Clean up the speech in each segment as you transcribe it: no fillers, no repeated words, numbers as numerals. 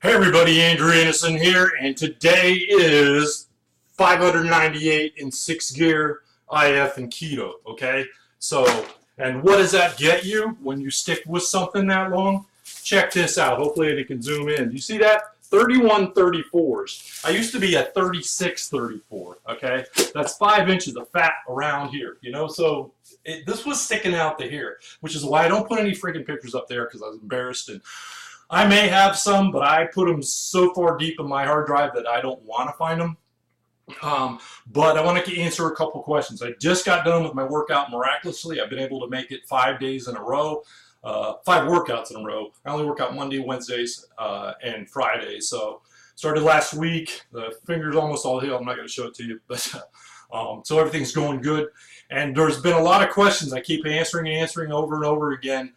Hey everybody, Andrew Anderson here, and today is 598 in 6 Gear IF and Keto, okay? So, and what does that get you when you stick with something that long? Check this out. Hopefully it can zoom in. You see that? 3134s. I used to be at 3634, okay? That's 5 inches of fat around here, you know? So this was sticking out to here, which is why I don't put any freaking pictures up there because I was embarrassed. And I may have some, but I put them so far deep in my hard drive that I don't want to find them. But I want to answer a couple questions. I just got done with my workout miraculously. I've been able to make it 5 days in a row, 5 workouts in a row. I only work out Monday, Wednesdays, and Fridays. So started last week. The finger's almost all healed. I'm not going to show it to you, but so everything's going good. And there's been a lot of questions I keep answering over and over again.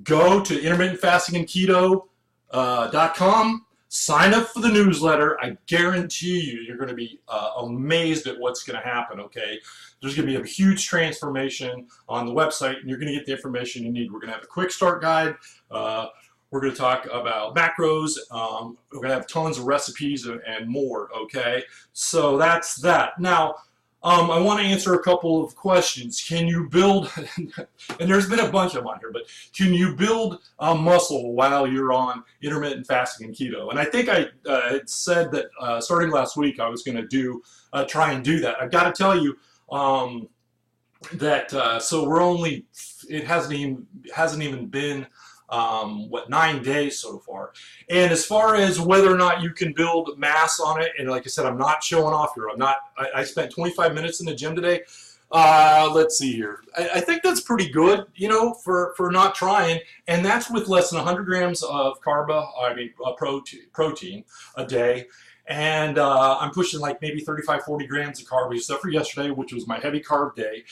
Go to intermittentfastingandketo.com, sign up for the newsletter. I guarantee you're going to be amazed at what's going to happen, okay? There's going to be a huge transformation on the website, and you're going to get the information you need. We're going to have a quick start guide. We're going to talk about macros. We're going to have tons of recipes and more, okay? So that's that. Now, I want to answer a couple of questions. Can you build, and there's been a bunch of them on here, but can you build muscle while you're on intermittent fasting and keto? And I think I had said that starting last week I was going to try and do that. I've got to tell you that so we're only, it hasn't even been 9 days so far. And as far as whether or not you can build mass on it, and like I said, I'm not showing off here. I spent 25 minutes in the gym today. Let's see here. I think that's pretty good, you know, for not trying. And that's with less than 100 grams of protein a day. And I'm pushing like maybe 35, 40 grams of carbs, except for yesterday, which was my heavy carb day.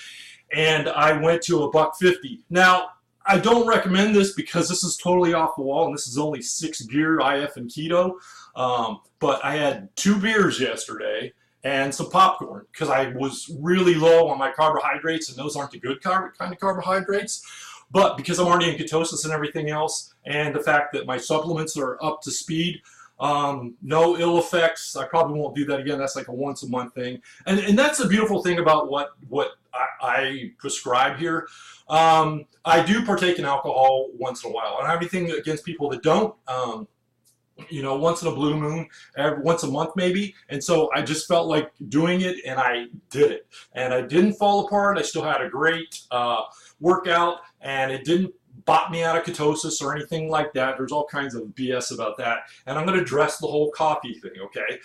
And I went to $1.50. Now, I don't recommend this because this is totally off the wall, and this is only 6 Gear IF and Keto. But I had 2 beers yesterday and some popcorn because I was really low on my carbohydrates, and those aren't the good kind of carbohydrates. But because I'm already in ketosis and everything else, and the fact that my supplements are up to speed, no ill effects. I probably won't do that again. That's like a once a month thing. And that's the beautiful thing about what I prescribe here. I do partake in alcohol once in a while. I don't have anything against people that don't. You know, once in a blue moon, once a month maybe. And so I just felt like doing it, and I did it. And I didn't fall apart. I still had a great workout, and it didn't bot me out of ketosis or anything like that. There's all kinds of BS about that. And I'm going to address the whole coffee thing, okay?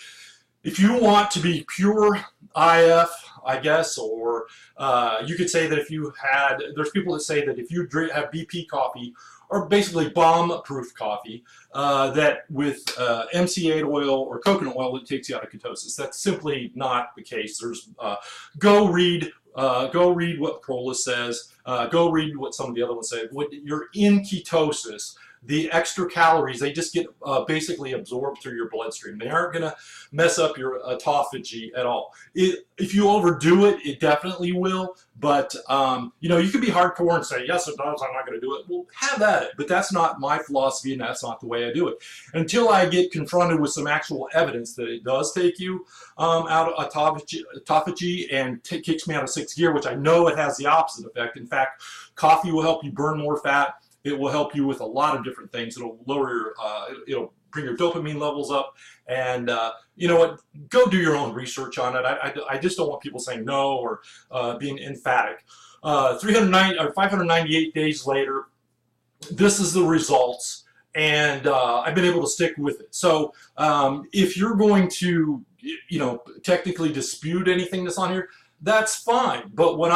If you want to be pure IF, I guess, or you could say that if you had, there's people that say that if you have BP coffee, or basically bomb-proof coffee, that with MC8 oil or coconut oil, it takes you out of ketosis. That's simply not the case. There's go read what Prola says. Go read what some of the other ones say. When you're in ketosis, the extra calories, they just get basically absorbed through your bloodstream. They aren't going to mess up your autophagy at all. If you overdo it, it definitely will. But, you know, you can be hardcore and say, yes, it does, I'm not going to do it. Well, have at it. But that's not my philosophy, and that's not the way I do it. Until I get confronted with some actual evidence that it does take you out of autophagy and kicks me out of 6 Gear, which I know it has the opposite effect. In fact, coffee will help you burn more fat. It will help you with a lot of different things. It'll lower your, it'll bring your dopamine levels up. And you know what? Go do your own research on it. I just don't want people saying no or being emphatic. 598 days later, this is the results, and I've been able to stick with it. So if you're going to, you know, technically dispute anything that's on here, that's fine. But what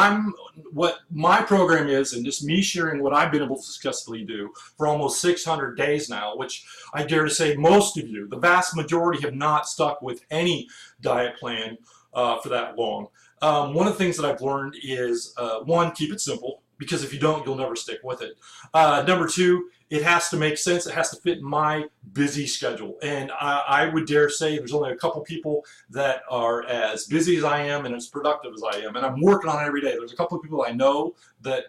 my program is, and just me sharing what I've been able to successfully do for almost 600 days now, which I dare to say most of you, the vast majority, have not stuck with any diet plan for that long. One of the things that I've learned is, one, keep it simple. because if you don't, you'll never stick with it. Number two, it has to make sense. It has to fit my busy schedule. And I would dare say there's only a couple people that are as busy as I am and as productive as I am. And I'm working on it every day. There's a couple of people I know that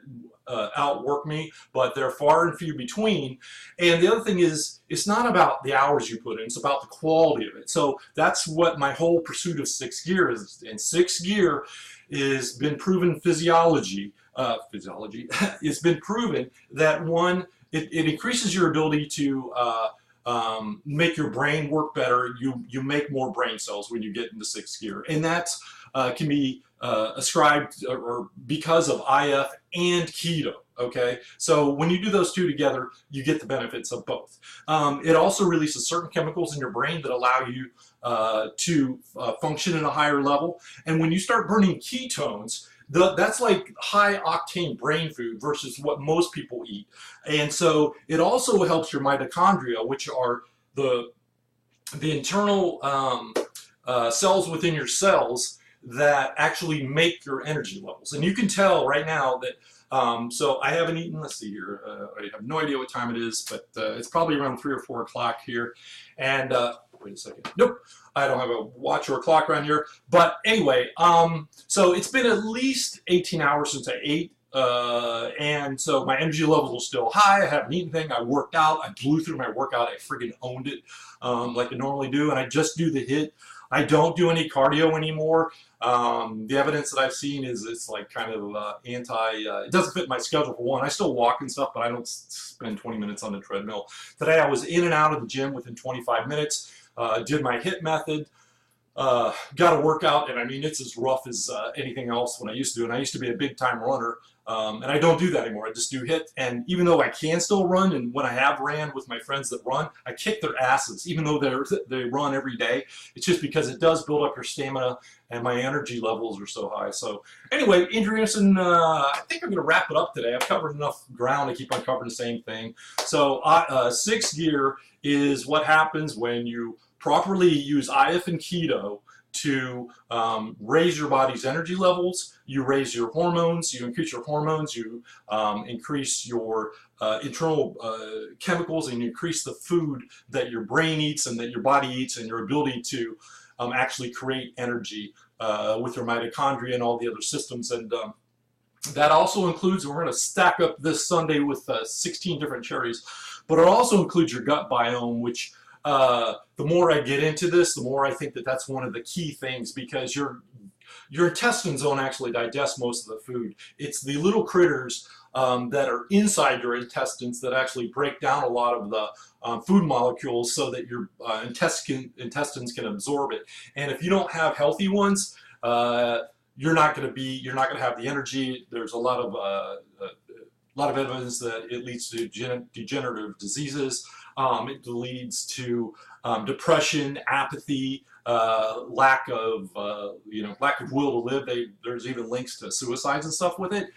outwork me, but they're far and few between. And the other thing is, it's not about the hours you put in, it's about the quality of it. So that's what my whole pursuit of 6 Gear is. And 6 Gear is been proven it's been proven that one, it increases your ability to make your brain work better. You make more brain cells when you get into 6 Gear, and that can be ascribed or because of IF and keto. Okay, so when you do those two together, you get the benefits of both. It also releases certain chemicals in your brain that allow you to function at a higher level. And when you start burning ketones, that's like high octane brain food versus what most people eat. And so it also helps your mitochondria, which are the internal cells within your cells that actually make your energy levels. And you can tell right now that, so I haven't eaten, let's see here, I have no idea what time it is, but it's probably around 3 or 4 o'clock here. And wait a second, nope, I don't have a watch or a clock around here. But anyway, so it's been at least 18 hours since I ate. And so my energy levels are still high. I haven't eaten anything. I worked out. I blew through my workout. I friggin' owned it like I normally do. And I just do the HIIT. I don't do any cardio anymore. The evidence that I've seen is it's like kind of it doesn't fit my schedule for one. I still walk and stuff, but I don't spend 20 minutes on the treadmill. Today I was in and out of the gym within 25 minutes, did my HIIT method, got a workout, and I mean, it's as rough as anything else when I used to do. And I used to be a big time runner, and I don't do that anymore. I just do HIIT. And even though I can still run, and when I have ran with my friends that run, I kick their asses, even though they run every day. It's just because it does build up your stamina, and my energy levels are so high. So anyway, Andrew Anderson, I think I'm going to wrap it up today. I've covered enough ground. I keep on covering the same thing. So 6 Gear is what happens when you properly use IF and keto to raise your body's energy levels. You raise your hormones, you increase your hormones, you increase your internal chemicals, and you increase the food that your brain eats and that your body eats, and your ability to actually create energy with your mitochondria and all the other systems. And that also includes, we're going to stack up this Sunday with 16 different cherries, but it also includes your gut biome, which the more I get into this, the more I think that that's one of the key things, because your intestines don't actually digest most of the food. It's the little critters that are inside your intestines that actually break down a lot of the food molecules so that your intestines can absorb it. And if you don't have healthy ones, you're not going to have the energy. There's a lot of evidence that it leads to degenerative diseases. It leads to depression, apathy, lack of will to live. There's even links to suicides and stuff with it.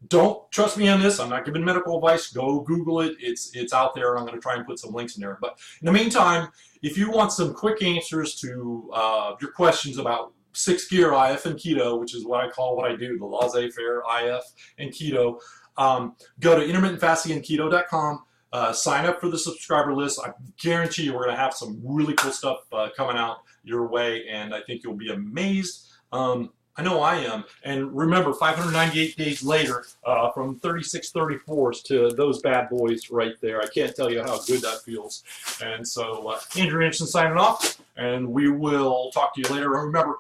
Don't trust me on this. I'm not giving medical advice. Go Google it. It's out there. I'm going to try and put some links in there. But in the meantime, if you want some quick answers to your questions about 6 Gear IF and keto, which is what I call what I do, the laissez-faire IF and keto, go to intermittentfastingandketo.com. Sign up for the subscriber list. I guarantee you we're going to have some really cool stuff coming out your way, and I think you'll be amazed. I know I am. And remember, 598 days later, from 3634s to those bad boys right there. I can't tell you how good that feels. And so, Andrew Anderson signing off, and we will talk to you later. And remember,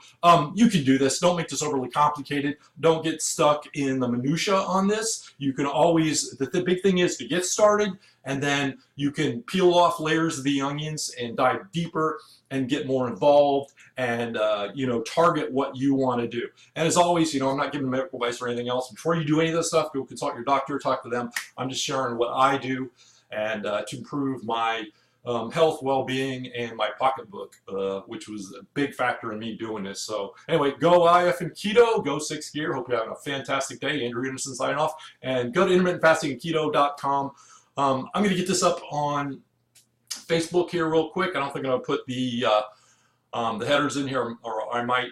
you can do this. Don't make this overly complicated. Don't get stuck in the minutia on this. You can always, the big thing is to get started, and then you can peel off layers of the onions and dive deeper and get more involved and target what you want to do. And as always, I'm not giving medical advice or anything else. Before you do any of this stuff, go consult your doctor, talk to them. I'm just sharing what I do and to improve my health, well-being, and my pocketbook, which was a big factor in me doing this. So anyway, go IF and keto, go 6 Gear. Hope you're having a fantastic day. Andrew Anderson signing off. And go to intermittentfastingandketo.com. I'm going to get this up on Facebook here real quick. I don't think I'm going to put the The header's in here, or I might,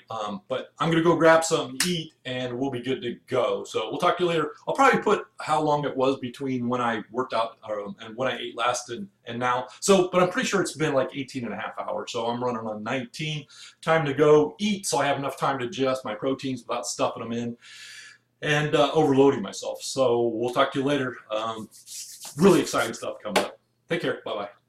but I'm going to go grab something to eat, and we'll be good to go. So we'll talk to you later. I'll probably put how long it was between when I worked out and when I ate last and now. So, but I'm pretty sure it's been like 18 and a half hours. So I'm running on 19. Time to go eat, so I have enough time to digest my proteins without stuffing them in and overloading myself. So we'll talk to you later. Really exciting stuff coming up. Take care. Bye-bye.